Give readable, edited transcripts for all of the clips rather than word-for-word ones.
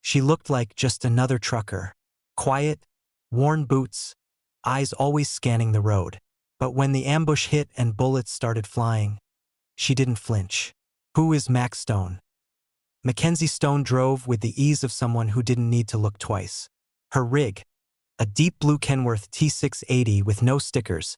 She looked like just another trucker. Quiet, worn boots, eyes always scanning the road. But when the ambush hit and bullets started flying, she didn't flinch. "Who is Mac Stone?" Mackenzie Stone drove with the ease of someone who didn't need to look twice. Her rig, a deep blue Kenworth T680 with no stickers,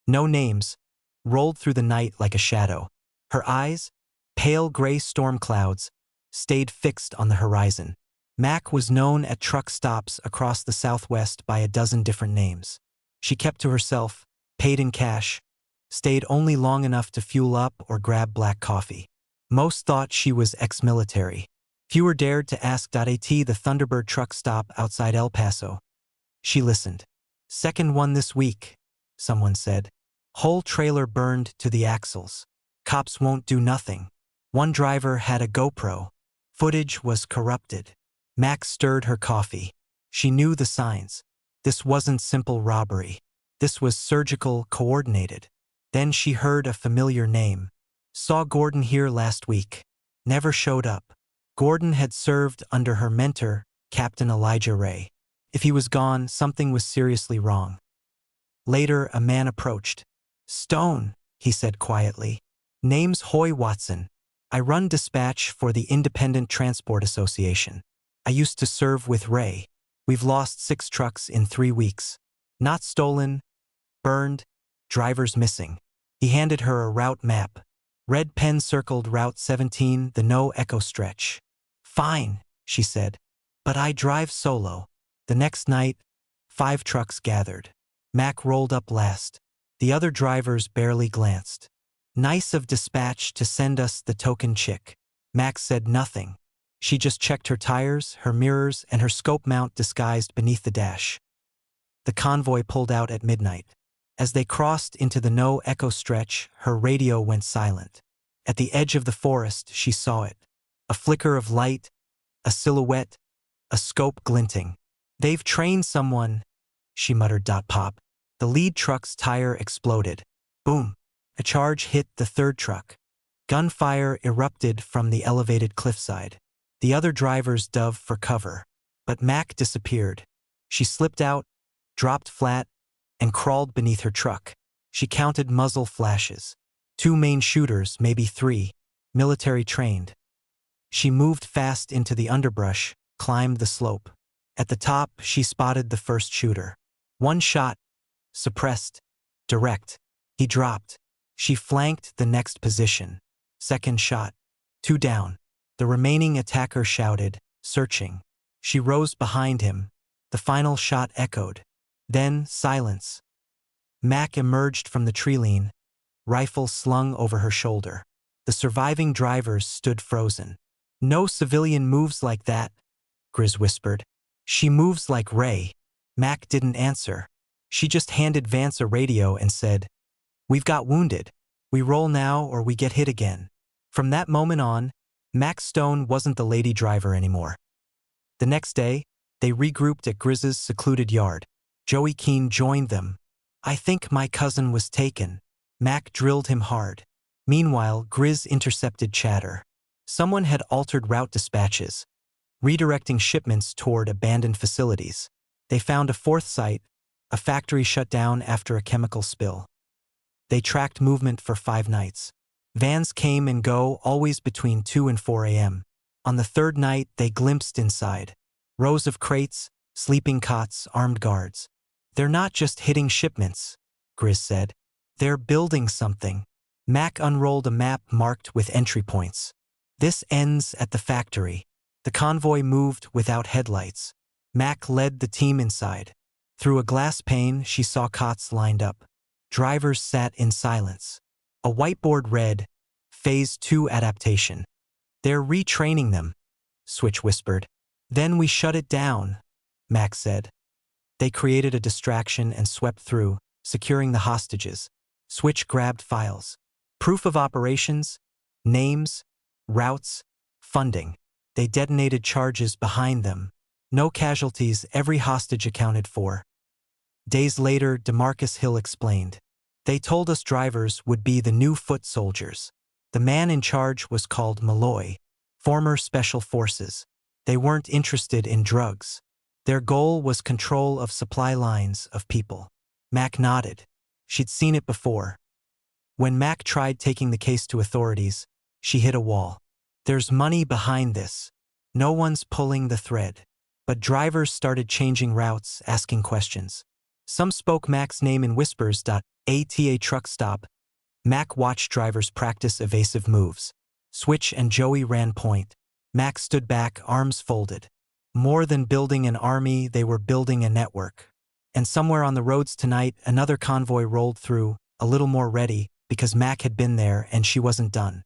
no names, rolled through the night like a shadow. Her eyes, pale gray storm clouds, stayed fixed on the horizon. Mac was known at truck stops across the Southwest by a dozen different names. She kept to herself, paid in cash, stayed only long enough to fuel up or grab black coffee. Most thought she was ex-military. Fewer dared to ask. At the Thunderbird truck stop outside El Paso. She listened. "Second one this week," someone said. "Whole trailer burned to the axles. Cops won't do nothing." One driver had a GoPro. Footage was corrupted. Max stirred her coffee. She knew the signs. This wasn't simple robbery. This was surgical, coordinated. Then she heard a familiar name. "Saw Gordon here last week. Never showed up." Gordon had served under her mentor, Captain Elijah Ray. If he was gone, something was seriously wrong. Later, a man approached. "Stone," he said quietly. "Name's Hoy Watson. I run dispatch for the Independent Transport Association. I used to serve with Ray. We've lost 6 trucks in 3 weeks. Not stolen, burned, drivers missing." He handed her a route map. Red pen circled Route 17, the no-echo stretch. "Fine," she said, "but I drive solo." The next night, 5 trucks gathered. Mac rolled up last. The other drivers barely glanced. "Nice of dispatch to send us the token chick." Mac said nothing. She just checked her tires, her mirrors, and her scope mount disguised beneath the dash. The convoy pulled out at midnight. As they crossed into the no-echo stretch, her radio went silent. At the edge of the forest, she saw it. A flicker of light, a silhouette, a scope glinting. "They've trained someone," she muttered. Pop. The lead truck's tire exploded. Boom. A charge hit the third truck. Gunfire erupted from the elevated cliffside. The other drivers dove for cover. But Mac disappeared. She slipped out, dropped flat, and crawled beneath her truck. She counted muzzle flashes. 2 main shooters, maybe 3, military trained. She moved fast into the underbrush, climbed the slope. At the top, she spotted the first shooter. One shot, suppressed, direct. He dropped. She flanked the next position. Second shot, 2 down. The remaining attacker shouted, searching. She rose behind him. The final shot echoed. Then silence. Mac emerged from the tree-line, rifle slung over her shoulder. The surviving drivers stood frozen. "No civilian moves like that," Grizz whispered. "She moves like Ray." Mac didn't answer. She just handed Vance a radio and said, "We've got wounded. We roll now or we get hit again." From that moment on, Mac Stone wasn't the lady driver anymore. The next day, they regrouped at Grizz's secluded yard. Joey Keene joined them. "I think my cousin was taken." Mac drilled him hard. Meanwhile, Grizz intercepted chatter. Someone had altered route dispatches, redirecting shipments toward abandoned facilities. They found a 4th site, a factory shut down after a chemical spill. They tracked movement for 5 nights. Vans came and go, always between 2 and 4 a.m. On the 3rd night, they glimpsed inside. Rows of crates, sleeping cots, armed guards. "They're not just hitting shipments," Grizz said. "They're building something." Mac unrolled a map marked with entry points. "This ends at the factory." The convoy moved without headlights. Mac led the team inside. Through a glass pane, she saw cots lined up. Drivers sat in silence. A whiteboard read, "Phase 2 adaptation." "They're retraining them," Switch whispered. "Then we shut it down," Mac said. They created a distraction and swept through, securing the hostages. Switch grabbed files. Proof of operations, names, routes, funding. They detonated charges behind them. No casualties, every hostage accounted for. Days later, DeMarcus Hill explained. "They told us drivers would be the new foot soldiers. The man in charge was called Malloy, former Special Forces. They weren't interested in drugs. Their goal was control of supply lines of people. Mac nodded. She'd seen it before. When Mac tried taking the case to authorities, she hit a wall. There's money behind this. No one's pulling the thread. But drivers started changing routes, asking questions. Some spoke Mac's name in whispers. ATA truck stop. Mac watched drivers practice evasive moves. Switch and Joey ran point. Mac stood back, arms folded. More than building an army, they were building a network. And somewhere on the roads tonight, another convoy rolled through, a little more ready, because Mac had been there and she wasn't done.